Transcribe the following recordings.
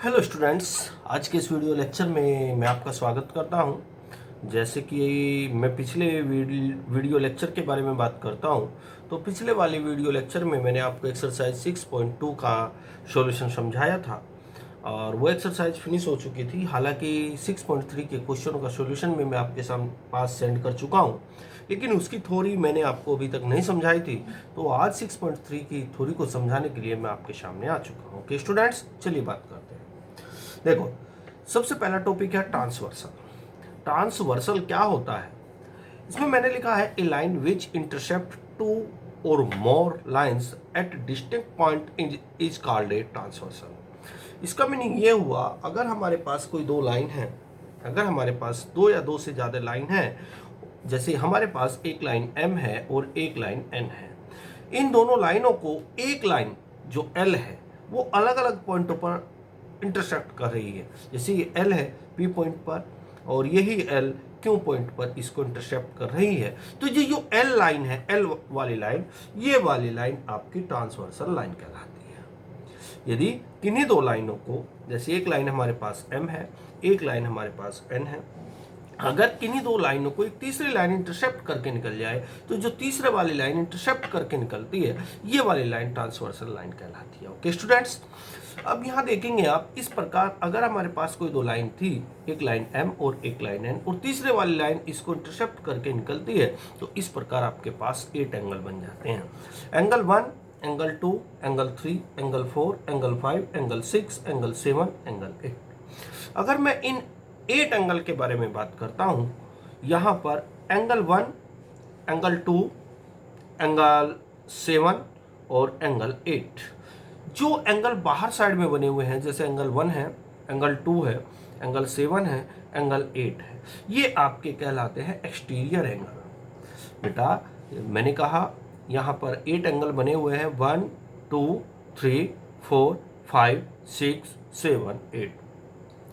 Hello students, आज के इस वीडियो लेक्चर में मैं आपका स्वागत करता हूं। जैसे कि मैं पिछले वीडियो लेक्चर के बारे में बात करता हूं, तो पिछले वाले वीडियो लेक्चर में मैंने आपको एक्सरसाइज 6.2 का सॉल्यूशन समझाया था और वो एक्सरसाइज फिनिश हो चुकी थी। हालांकि 6.3 के क्वेश्चनों का सॉल्यूशन में मैं आपके पास सेंड कर चुका हूं, लेकिन उसकी थ्योरी मैंने आपको अभी तक नहीं समझाई थी। तो आज 6.3 की थ्योरी को समझाने के लिए मैं आपके सामने आ चुका हूँ। ओके स्टूडेंट्स, चलिए बात करते हैं। देखो, सबसे पहला टॉपिक है ट्रांसवर्सल। ट्रांसवर्सल क्या होता है? इसमें मैंने लिखा है a line which intercept two or more lines at distinct point is called a transversal. इसका मीनिंग ये हुआ, अगर हमारे पास कोई दो लाइन है, अगर हमारे पास दो या दो से ज्यादा लाइन है, जैसे हमारे पास एक लाइन m है और एक लाइन n है, इन दोनों लाइनों को एक लाइन जो l है वो अलग अलग पॉइंटों पर इंटरसेक्ट कर रही है। जैसे ये L है P पॉइंट पर और यही L Q पॉइंट पर इसको इंटरसेप्ट कर रही है। तो ये जो L लाइन है, L वाली लाइन, ये वाली लाइन आपकी ट्रांसवर्सल लाइन कहलाती है। यदि किन्हीं दो लाइनों को, जैसे एक लाइन हमारे पास M है, एक लाइन हमारे पास N है, अगर किन्हीं दो लाइनों को एक तीसरी लाइन इंटरसेप्ट करके निकल जाए, तो जो तीसरे वाली लाइन इंटरसेप्ट करके निकलती है, ये वाली लाइन ट्रांसवर्सल लाइन कहलाती है। ओके स्टूडेंट्स, अब यहाँ देखेंगे आप, इस प्रकार अगर हमारे पास कोई दो लाइन थी, एक लाइन M और एक लाइन N, और तीसरे वाली लाइन इसको इंटरसेप्ट करके निकलती है, तो इस प्रकार आपके पास 8 एंगल बन जाते हैं। Angle 1, angle 2, angle 3, angle 4, angle 5, angle 6, angle 7, angle 8। अगर मैं इन 8 एंगल के बारे में बात करता हूं, यहां पर एंगल 1, एंगल 2, एंगल 7 और एंगल 8, जो एंगल बाहर साइड में बने हुए हैं, जैसे एंगल 1 है, एंगल 2 है, एंगल 7 है, एंगल 8 है, ये आपके कहलाते हैं एक्सटीरियर एंगल। बेटा, मैंने कहा यहाँ पर 8 एंगल बने हुए हैं, 1, 2, 3, 4, 5, 6, 7, 8।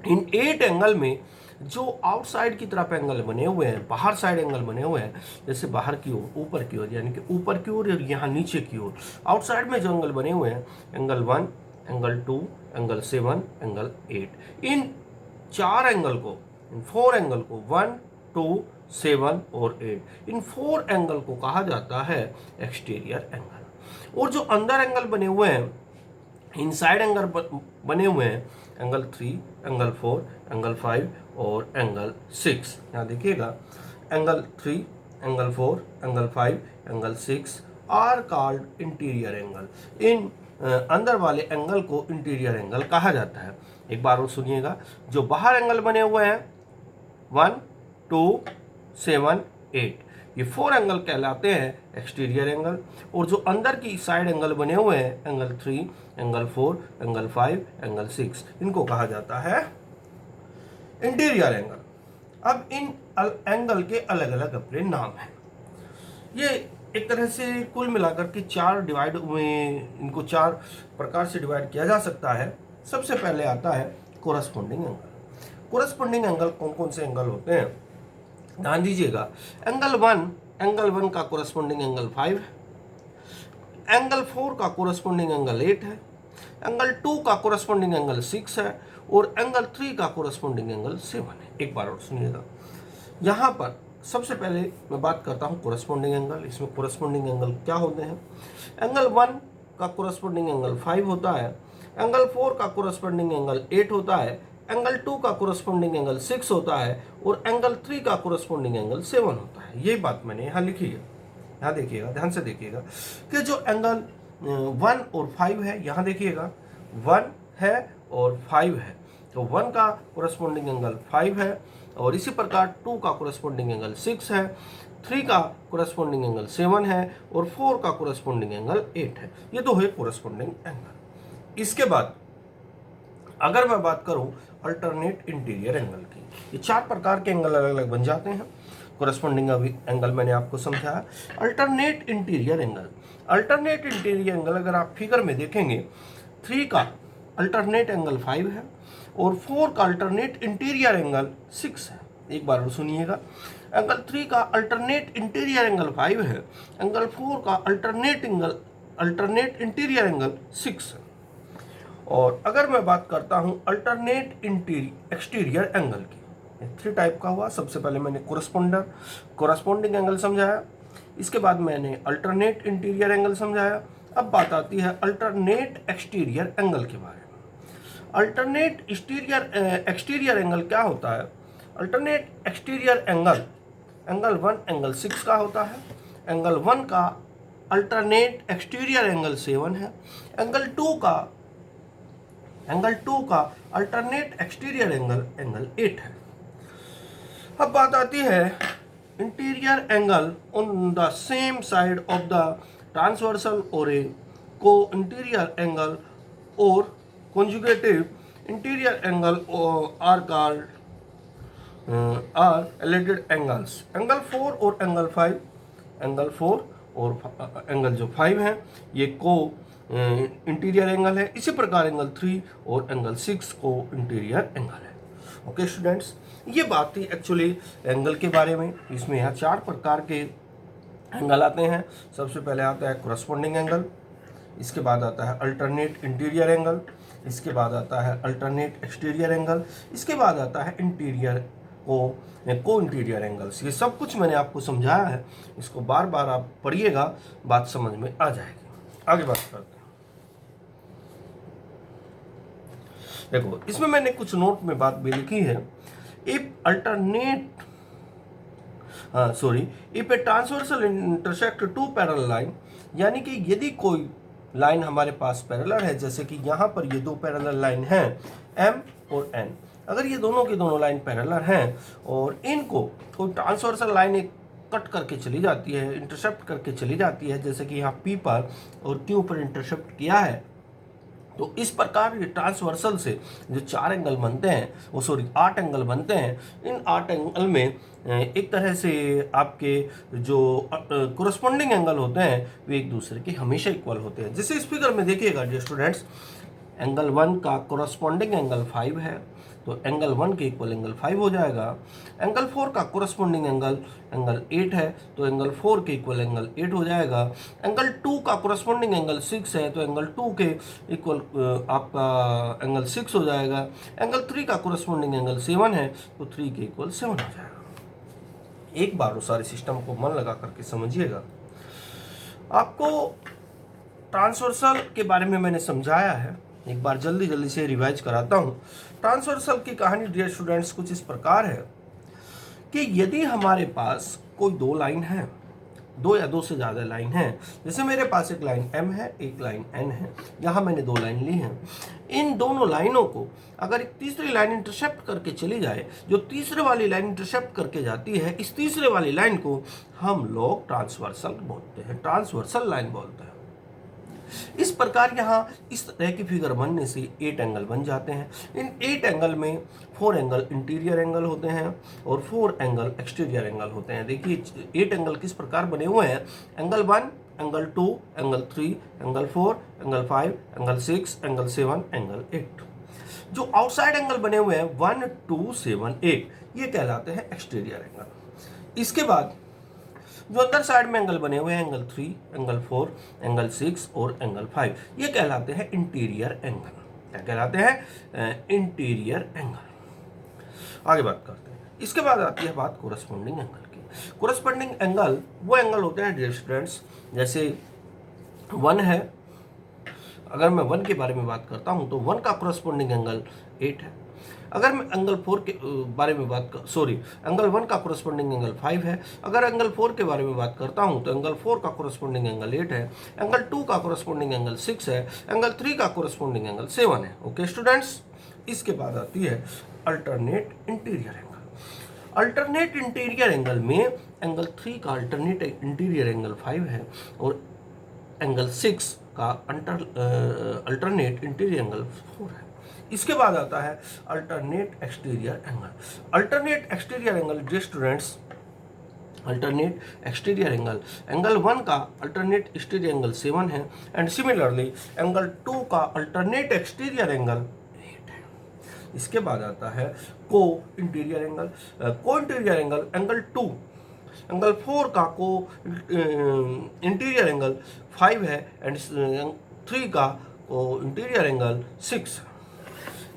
इन 8 एंगल में जो आउटसाइड की तरफ एंगल बने हुए हैं, बाहर साइड एंगल बने हुए हैं, जैसे बाहर की ओर, ऊपर की ओर, यानी कि ऊपर की ओर और यहाँ नीचे की ओर, आउटसाइड में जो एंगल बने हुए हैं, एंगल 1, एंगल 2, एंगल 7, एंगल 8, इन 4 एंगल को, इन 4 एंगल को, 1, 2, 7 और 8, इन 4 एंगल को कहा जाता है एक्सटीरियर एंगल। और जो अंदर एंगल बने हुए हैं, इनसाइड एंगल बने हुए हैं, एंगल 3, एंगल 4, एंगल 5 और एंगल 6। यहाँ देखिएगा, angle 3, angle 4, angle 5, angle 6 are called interior angle. इन अंदर वाले एंगल को इंटीरियर एंगल कहा जाता है। एक बार और सुनिएगा, जो बाहर एंगल बने हुए हैं 1, 2, 7, 8, ये 4 एंगल कहलाते हैं एक्सटीरियर एंगल। और जो अंदर की साइड एंगल बने हुए हैं, एंगल 3, एंगल 4, एंगल 5, एंगल 6, इनको कहा जाता है इंटीरियर एंगल। अब इन एंगल के अलग अलग अपने नाम हैं। ये एक तरह से कुल मिलाकर के 4 डिवाइड हुए, इनको 4 प्रकार से डिवाइड किया जा सकता है। सबसे पहले आता है कोरस्पॉन्डिंग एंगल। कोरस्पॉन्डिंग एंगल कौन कौन से एंगल होते हैं? ध्यान दीजिएगा, एंगल 1 का कोरस्पॉन्डिंग एंगल 5 है, एंगल 4 का कोरस्पॉन्डिंग एंगल 8 है, एंगल 2 का कोरस्पॉन्डिंग एंगल 6 है और एंगल 3 का कोरस्पॉन्डिंग एंगल 7 है। एक बार और सुनिएगा, यहाँ पर सबसे पहले मैं बात करता हूँ कोरस्पॉन्डिंग एंगल। इसमें कोरस्पॉन्डिंग एंगल क्या होते हैं? एंगल 1 का कोरस्पॉन्डिंग एंगल 5 होता है, एंगल 4 का कोरस्पॉन्डिंग एंगल 8 होता है, एंगल 2 का कोरस्पॉन्डिंग एंगल 6 होता है और एंगल 3 का कोरस्पॉन्डिंग एंगल 7 होता है। ये बात मैंने यहाँ लिखी है। यहाँ देखिएगा, ध्यान से देखिएगा कि जो एंगल 1 और 5 है, यहाँ देखिएगा 1 है और 5 है, तो 1 का कोरस्पॉन्डिंग एंगल 5 है और इसी प्रकार 2 का कोरस्पॉन्डिंग एंगल 6 है, 3 का कोरस्पॉन्डिंग एंगल 7 है और 4 का कोरस्पॉन्डिंग एंगल 8 है। ये तो है कोरस्पॉन्डिंग एंगल। इसके बाद अगर मैं बात करूं अल्टरनेट इंटीरियर एंगल की, ये 4 प्रकार के एंगल अलग अलग बन जाते हैं। कोरस्पॉन्डिंग एंगल मैंने आपको समझाया। Alternate interior angle, alternate interior angle अगर आप फिगर में देखेंगे, 3 का अल्टरनेट एंगल 5 है और 4 का अल्टरनेट इंटीरियर एंगल 6 है। एक बार और सुनिएगा, एंगल 3 का अल्टरनेट इंटीरियर एंगल 5 है, एंगल 4 का अल्टरनेट इंटीरियर एंगल 6 है और अगर मैं बात करता हूं अल्टरनेट एक्सटीरियर एंगल की, 3 टाइप का हुआ। सबसे पहले मैंने कोरस्पोंडिंग एंगल समझाया, इसके बाद मैंने अल्टरनेट इंटीरियर एंगल समझाया। अब बात आती है अल्टरनेट एक्सटीरियर एंगल के बारे में। अल्टरनेट एक्सटीरियर एंगल क्या होता है? Alternate exterior angle angle 1 angle 6 का होता है। एंगल 1 का अल्टरनेट एक्सटीरियर एंगल 7 है। एंगल 2 का अल्टरनेट एक्सटीरियर एंगल 8 है। अब बात आती है interior angle on the same side of the transversal और ए को इंटीरियर एंगल और conjugative interior angle are called are related angles. Angle 4 और एंगल 5, एंगल 4 और एंगल जो 5 है ये को इंटीरियर एंगल है। इसी प्रकार एंगल 3 और एंगल 6 को इंटीरियर एंगल है। ओके स्टूडेंट्स, ये बात थी एक्चुअली एंगल के बारे में। इसमें यहाँ 4 प्रकार के एंगल आते हैं। सबसे पहले आता है कोरस्पोंडिंग एंगल, इसके बाद आता है अल्टरनेट इंटीरियर एंगल, इसके बाद आता है अल्टरनेट एक्सटीरियर एंगल, इसके बाद आता है इंटीरियर को इंटीरियर एंगल्स। ये सब कुछ मैंने आपको समझाया है, इसको बार बार आप पढ़िएगा, बात समझ में आ जाएगी। आगे बात करते हैं। देखो इसमें मैंने कुछ नोट में बात भी लिखी है। If a transversal intersect two parallel line, यानी कि यदि कोई लाइन हमारे पास पैरेलल है, जैसे कि यहाँ पर ये 2 पैरेलल लाइन हैं M और N। अगर ये दोनों की दोनों लाइन पैरेलल हैं और इनको कोई ट्रांसवर्सल लाइन एक कट करके चली जाती है, इंटरसेप्ट करके चली जाती है, जैसे कि यहाँ P पर और Q पर इंटरसेप्ट किया है, तो इस प्रकार ये ट्रांसवर्सल से जो 4 एंगल बनते हैं, 8 एंगल बनते हैं। इन 8 एंगल में एक तरह से आपके जो कोरस्पोंडिंग एंगल होते हैं वे एक दूसरे के हमेशा इक्वल होते हैं। जैसे इस फिगर में देखिएगा डियर स्टूडेंट्स, एंगल 1 का कोरस्पोंडिंग एंगल 5 है, तो एंगल 1 के इक्वल एंगल 5 हो जाएगा। एंगल 4 का कोरस्पोंडिंग एंगल 8 है, तो एंगल 4 के इक्वल एंगल 8 हो जाएगा। एंगल 2 का कोरस्पोंडिंग एंगल 6 है, तो एंगल 2 के इक्वल आपका एंगल 6 हो जाएगा। एंगल 3 का कोरस्पोंडिंग एंगल 7 है, तो 3 के इक्वल 7 हो जाएगा। एक बार उस सारे सिस्टम को मन लगा करके समझिएगा। आपको ट्रांसवर्सल के बारे में मैंने समझाया है, एक बार जल्दी से रिवाइज कराता हूँ। ट्रांसवर्सल की कहानी डियर स्टूडेंट्स कुछ इस प्रकार है कि यदि हमारे पास कोई 2 लाइन है, 2 या 2 से ज़्यादा लाइन है, जैसे मेरे पास एक लाइन M है, एक लाइन N है, यहाँ मैंने 2 लाइन ली हैं। इन दोनों लाइनों को अगर एक तीसरी लाइन इंटरसेप्ट करके चली जाए, जो तीसरे वाली लाइन इंटरसेप्ट करके जाती है, इस तीसरे वाली लाइन को हम लोग ट्रांसवर्सल बोलते हैं, ट्रांसवर्सल लाइन बोलते हैं। इस प्रकार यहाँ इस तरह की फिगर बनने से 8 एंगल बन जाते हैं। इन 8 एंगल में 4 एंगल इंटीरियर एंगल होते हैं और 4 एंगल एक्सटीरियर एंगल होते हैं। देखिए 8 एंगल किस प्रकार बने हुए हैं, angle 1, angle 2, angle 3, angle 4, angle 5, angle 6, angle 7, angle 8। जो आउटसाइड एंगल बने हुए हैं 1, 2, 7, 8, ये कहलाते हैं एक्सटीरियर एंगल। इसके बाद जो अंदर साइड में एंगल बने हुए हैं, एंगल 3, एंगल 4, एंगल 6 और एंगल 5, ये कहलाते हैं इंटीरियर एंगल। क्या कहलाते हैं? Interior angle. आगे बात करते हैं। इसके बाद आती है बात कोरस्पोंडिंग एंगल की। कोरस्पोंडिंग एंगल वो एंगल होते हैं डियर स्टूडेंट्स, जैसे 1 है, अगर मैं 1 के बारे में बात करता हूँ तो 1 का कोरस्पोंडिंग एंगल 8 है। अगर मैं एंगल 4 के बारे में एंगल 1 का कोरस्पोंडिंग एंगल 5 है। अगर एंगल 4 के बारे में बात करता हूं तो एंगल 4 का कोरस्पोंडिंग एंगल 8 है। एंगल 2 का कोरस्पोंडिंग एंगल 6 है। एंगल 3 का कोरस्पोंडिंग एंगल 7 है। ओके स्टूडेंट्स, इसके बाद आती है alternate interior angle. Alternate interior angle में एंगल 3 का अल्टरनेट इंटीरियर एंगल 5 है और एंगल 6 का अल्टरनेट इंटीरियर एंगल 4 है। इसके बाद आता है alternate exterior angle. Alternate exterior angle dear students, alternate exterior angle 1 का अल्टरनेट एक्सटीरियर एंगल 7 है एंड सिमिलरली एंगल 2 का अल्टरनेट एक्सटीरियर एंगल 8 है। इसके बाद आता है को इंटीरियर एंगल। को इंटीरियर एंगल 2, एंगल 4 का को इंटीरियर एंगल 5 है एंड 3 का इंटीरियर एंगल 6।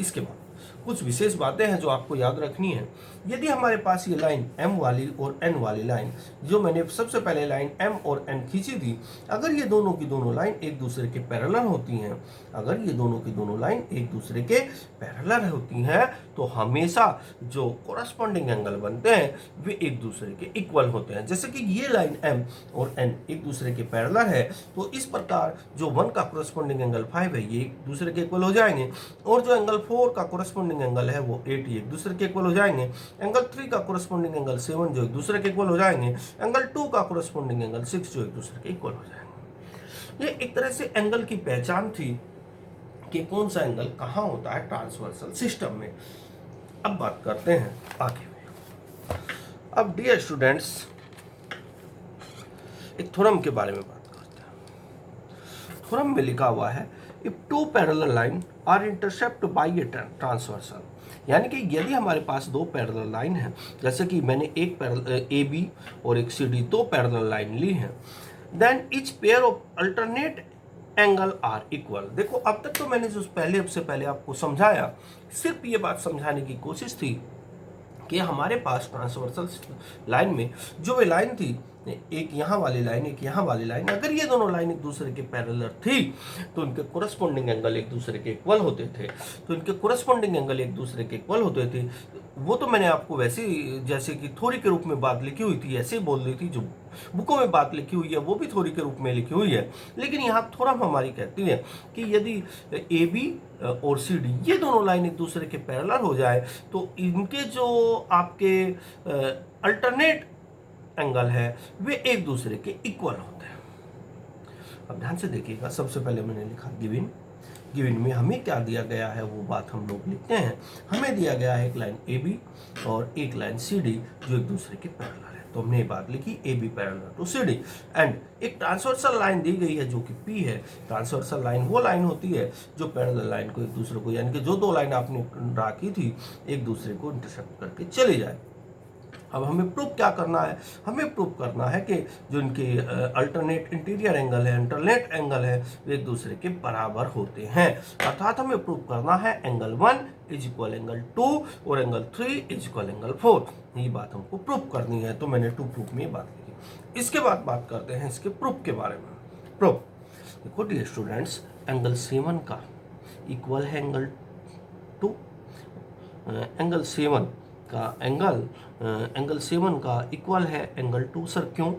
इसके बाद कुछ विशेष बातें हैं जो आपको याद रखनी है। यदि हमारे पास ये लाइन m वाली और n वाली लाइन, जो मैंने सबसे पहले लाइन m और n खींची थी, अगर ये दोनों की दोनों लाइन एक दूसरे के पैरेलल होती हैं, अगर ये दोनों की दोनों लाइन एक दूसरे के पैरेलल होती हैं, तो हमेशा जो कोरस्पॉन्डिंग एंगल बनते हैं वे एक दूसरे के इक्वल होते हैं। जैसे कि ये लाइन m और n एक दूसरे के पैरेलल है, तो इस प्रकार जो 1 का कोरस्पॉन्डिंग एंगल 5 है, ये एक दूसरे के इक्वल हो जाएंगे, और जो एंगल 4 का कोरस्पॉन्डिंग एंगल है वो 8, ये एक दूसरे के इक्वल हो जाएंगे। एंगल 3 का कोरस्पॉन्डिंग एंगल 7 जो एक दूसरे के इक्वल हो जाएंगे। एंगल 2 का कोरस्पॉन्डिंग एंगल 6 जो एक दूसरे के इक्वल हो जाएंगे। ये एक तरह से एंगल की पहचान थी कि कौन सा एंगल कहाँ होता है ट्रांसवर्सल सिस्टम में। अब बात करते हैं आगे में। अब डियर स्टूडेंट्स, एक थ्योरम के बारे में बात करते हैं। थ्योरम में लिखा हुआ है, if two parallel line are intercept by a transversal, यानी कि यदि हमारे पास दो पैरेलल लाइन है, जैसे कि मैंने एक पैरेलल ए बी और एक सी डी, दो पैरेलल लाइन ली है, then each pair of alternate angle are equal. देखो अब तक तो मैंने जो पहले आपको समझाया, सिर्फ ये बात समझाने की कोशिश थी कि हमारे पास ट्रांसवर्सल लाइन में जो वे लाइन थी, एक यहाँ वाली लाइन, एक यहाँ वाली लाइन, अगर ये दोनों लाइन एक दूसरे के पैरेलल थी तो इनके कोरस्पॉन्डिंग एंगल एक दूसरे के इक्वल होते थे। तो इनके कोरस्पॉन्डिंग एंगल एक दूसरे के इक्वल होते थे। वो तो मैंने आपको वैसे जैसे कि थ्योरी के रूप में बात लिखी हुई थी ऐसे ही बोल रही थी, जो बुकों में बात लिखी हुई है वो भी थ्योरी के रूप में लिखी हुई है। लेकिन यहाँ थ्योरम हमारी कहती है कि यदि ए बी और सी डी ये दोनों लाइन एक दूसरे के पैरेलल हो जाए तो इनके जो आपके अल्टरनेट एंगल है वे एक दूसरे के इक्वल होते हैं। अब ध्यान से देखिएगा, सबसे पहले मैंने लिखा गिवन। गिवन में हमें क्या दिया गया है वो बात हम लोग लिखते हैं। हमें दिया गया है एक लाइन ए बी और एक लाइन सी डी जो एक दूसरे के पैरेलल है, तो हमने ये बात लिखी A B parallel to C D. And एक ट्रांसवर्सल लाइन दी गई है जो कि पी है। ट्रांसवर्सल लाइन वो लाइन होती है जो पैरेलल लाइन को एक दूसरे को, यानी कि जो दो लाइन आपने ड्रा की थी, एक दूसरे को इंटरसेक्ट करके चली जाए। अब हमें प्रूफ क्या करना है? हमें प्रूफ करना है कि जो इनके अल्टरनेट इंटीरियर एंगल है, अल्टरनेट एंगल है, वे एक दूसरे के बराबर होते हैं। अर्थात हमें प्रूफ करना है एंगल 1 इज इक्वल एंगल 2 और एंगल 3 इज इक्वल एंगल 4। ये बात हमको प्रूफ करनी है, तो मैंने टू प्रूफ में ये बात लिखी। इसके बाद बात करते हैं इसके प्रूफ के बारे में। प्रूफ देखो डियर स्टूडेंट्स, एंगल 7 का इक्वल है एंगल 2, एंगल 7 का एंगल 7 का इक्वल है एंगल 2। सर क्यों?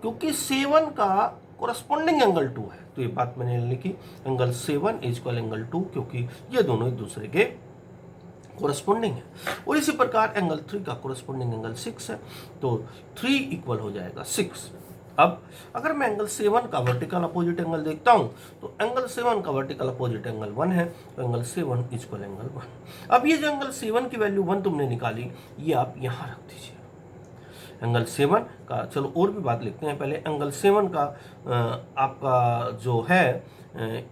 क्योंकि 7 का कोरस्पॉन्डिंग एंगल 2 है, तो ये बात मैंने लिखी एंगल 7 इज इक्वल एंगल 2, क्योंकि ये दोनों एक दूसरे के कोरस्पॉन्डिंग है। और इसी प्रकार एंगल 3 का कोरस्पॉन्डिंग एंगल 6 है, तो 3 इक्वल हो जाएगा 6। अब अगर मैं एंगल 7 का वर्टिकल अपोजिट एंगल देखता हूं तो एंगल 7 का वर्टिकल अपोजिट एंगल 1 है, तो एंगल 7 इक्वल एंगल 1। अब ये जो एंगल 7 की वैल्यू 1 तुमने निकाली, ये आप यहां रख दीजिए। एंगल 7 का, चलो और भी बात लिखते हैं पहले। एंगल 7 का आपका जो है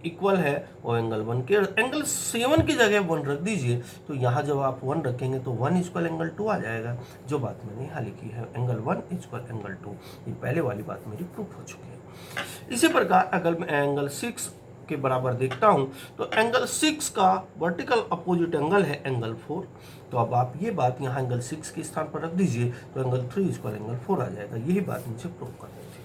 इक्वल है और एंगल 1 के, एंगल 7 की जगह 1 रख दीजिए, तो यहाँ जब आप 1 रखेंगे तो 1 इक्वल एंगल 2 आ जाएगा। जो बात मैंने यहाँ लिखी है एंगल 1 इक्वल एंगल 2, ये पहले वाली बात मेरी प्रूफ हो चुकी है। इसी प्रकार अगर मैं एंगल 6 के बराबर देखता हूँ तो एंगल 6 का वर्टिकल अपोजिट एंगल है एंगल 4, तो अब आप ये बात यहाँ एंगल 6 के स्थान पर रख दीजिए, तो एंगल 3 इक्वल एंगल 4 आ जाएगा। यही बात मुझे प्रूफ करनी थी।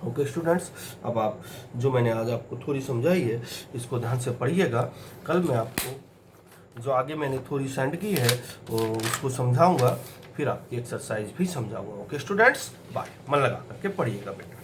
ओके स्टूडेंट्स, अब आप जो मैंने आज आपको थोड़ी समझाई है इसको ध्यान से पढ़िएगा। कल मैं आपको जो आगे मैंने थोड़ी सेंड की है वो उसको समझाऊंगा, फिर आपकी एक्सरसाइज भी समझाऊंगा। Okay students, bye. मन लगा करके पढ़िएगा बेटा।